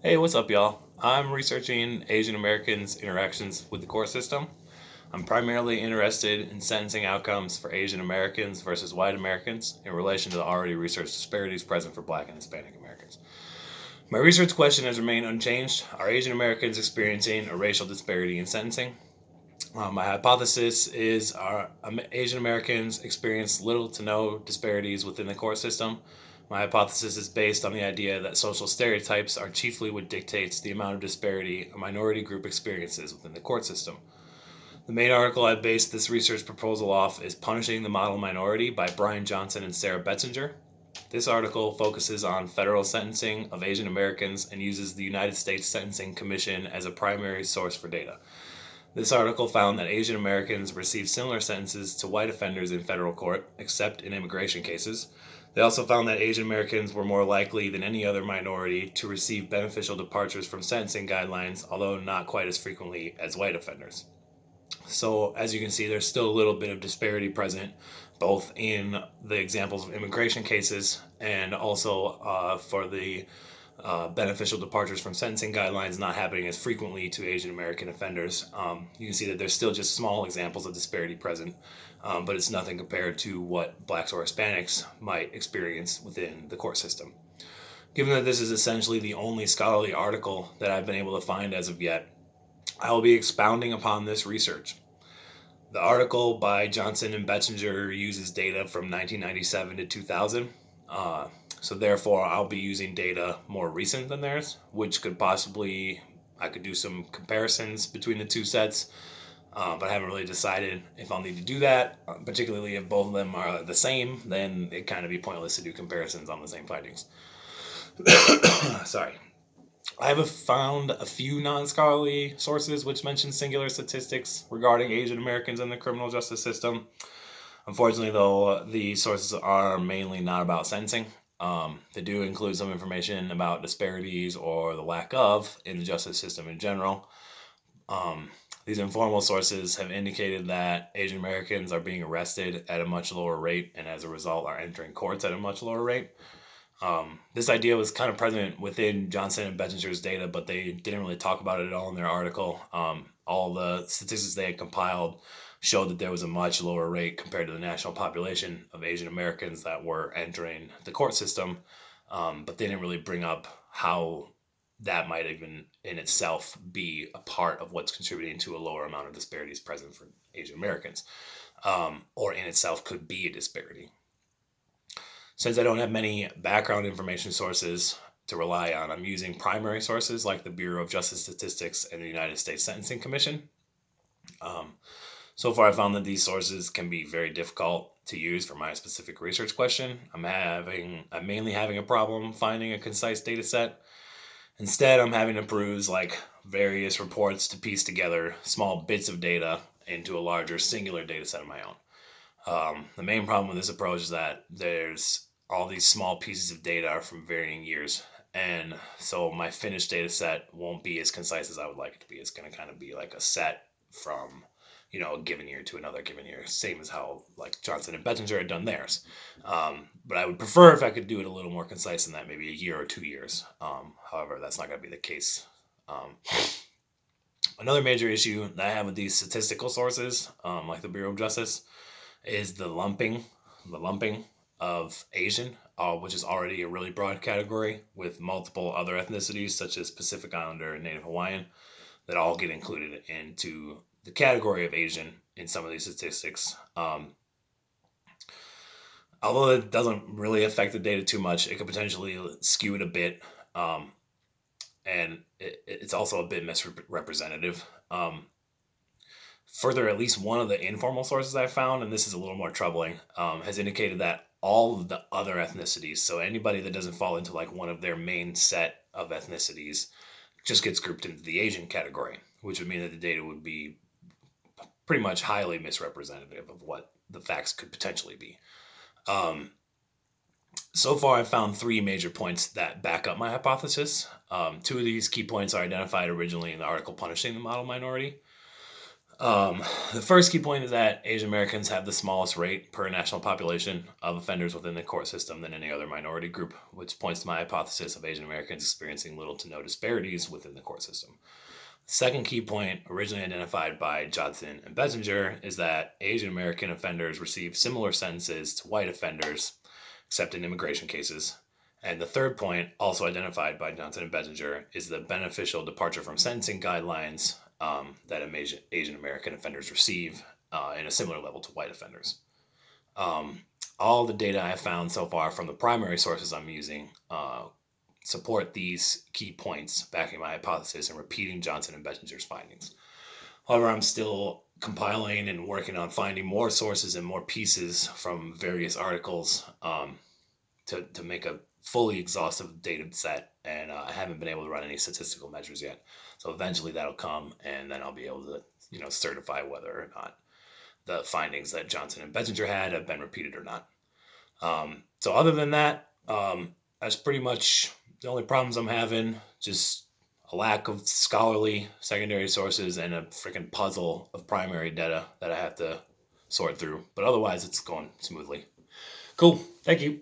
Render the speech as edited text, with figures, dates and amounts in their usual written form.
Hey, what's up, y'all? I'm researching Asian Americans' interactions with the court system. I'm primarily interested in sentencing outcomes for Asian Americans versus white Americans in relation to the already researched disparities present for Black and Hispanic Americans. My research question has remained unchanged. Are Asian Americans experiencing a racial disparity in sentencing? My hypothesis is Asian Americans experience little to no disparities within the court system. My hypothesis is based on the idea that social stereotypes are chiefly what dictates the amount of disparity a minority group experiences within the court system. The main article I based this research proposal off is Punishing the Model Minority by Brian Johnson and Sarah Betzinger. This article focuses on federal sentencing of Asian Americans and uses the United States Sentencing Commission as a primary source for data. This article found that Asian Americans receive similar sentences to white offenders in federal court, except in immigration cases. They also found that Asian Americans were more likely than any other minority to receive beneficial departures from sentencing guidelines, although not quite as frequently as white offenders. So, as you can see, there's still a little bit of disparity present, both in the examples of immigration cases and also for the beneficial departures from sentencing guidelines not happening as frequently to Asian American offenders. You can see that there's still just small examples of disparity present, but it's nothing compared to what blacks or Hispanics might experience within the court system. Given that this is essentially the only scholarly article that I've been able to find as of yet, I will be expounding upon this research. The article by Johnson and Betzinger uses data from 1997 to 2000. So therefore, I'll be using data more recent than theirs, which could possibly, I could do some comparisons between the two sets, but I haven't really decided if I'll need to do that, particularly if both of them are the same, then it kind of be pointless to do comparisons on the same findings. Sorry. I have found a few non-scholarly sources which mention singular statistics regarding Asian Americans in the criminal justice system. Unfortunately, though, the sources are mainly not about sentencing. They do include some information about disparities or the lack of in the justice system in general. These informal sources have indicated that Asian Americans are being arrested at a much lower rate and as a result are entering courts at a much lower rate. This idea was kind of present within Johnson and Betzinger's data, but they didn't really talk about it at all in their article. All the statistics they had compiled showed that there was a much lower rate compared to the national population of Asian Americans that were entering the court system, but they didn't really bring up how that might even in itself be a part of what's contributing to a lower amount of disparities present for Asian Americans, or in itself could be a disparity. Since I don't have many background information sources to rely on, I'm using primary sources like the Bureau of Justice Statistics and the United States Sentencing Commission. So far, I found that these sources can be very difficult to use for my specific research question. I'm mainly having a problem finding a concise data set. Instead, I'm having to peruse like various reports to piece together small bits of data into a larger singular data set of my own. The main problem with this approach is that there's all these small pieces of data from varying years. And so my finished data set won't be as concise as I would like it to be. It's going to kind of be like a set from, a given year to another given year. Same as how like Johnson and Bettinger had done theirs. But I would prefer if I could do it a little more concise than that, maybe a year or 2 years. However, that's not going to be the case. Another major issue that I have with these statistical sources, like the Bureau of Justice, is the lumping of Asian, which is already a really broad category with multiple other ethnicities such as Pacific Islander and Native Hawaiian that all get included into the category of Asian in some of these statistics. Although it doesn't really affect the data too much, it could potentially skew it a bit, and it's also a bit misrepresentative. Further, at least one of the informal sources I found, and this is a little more troubling, has indicated that all of the other ethnicities, so anybody that doesn't fall into like one of their main set of ethnicities, just gets grouped into the Asian category, which would mean that the data would be pretty much highly misrepresentative of what the facts could potentially be. So far, I've found three major points that back up my hypothesis. Two of these key points are identified originally in the article Punishing the Model Minority. The first key point is that Asian Americans have the smallest rate per national population of offenders within the court system than any other minority group, which points to my hypothesis of Asian Americans experiencing little to no disparities within the court system. The second key point, originally identified by Johnson and Bettinger, is that Asian American offenders receive similar sentences to white offenders, except in immigration cases. And the third point, also identified by Johnson and Bettinger, is the beneficial departure from sentencing guidelines that Asian American offenders receive in a similar level to white offenders. All the data I have found so far from the primary sources I'm using support these key points, backing my hypothesis and repeating Johnson and Bettinger's findings. However, I'm still compiling and working on finding more sources and more pieces from various articles to make a fully exhaustive data set, and I haven't been able to run any statistical measures yet. So eventually that'll come, and then I'll be able to, certify whether or not the findings that Johnson and Bettinger had have been repeated or not. So other than that, that's pretty much the only problems I'm having. Just a lack of scholarly secondary sources and a freaking puzzle of primary data that I have to sort through. But otherwise, it's going smoothly. Cool. Thank you.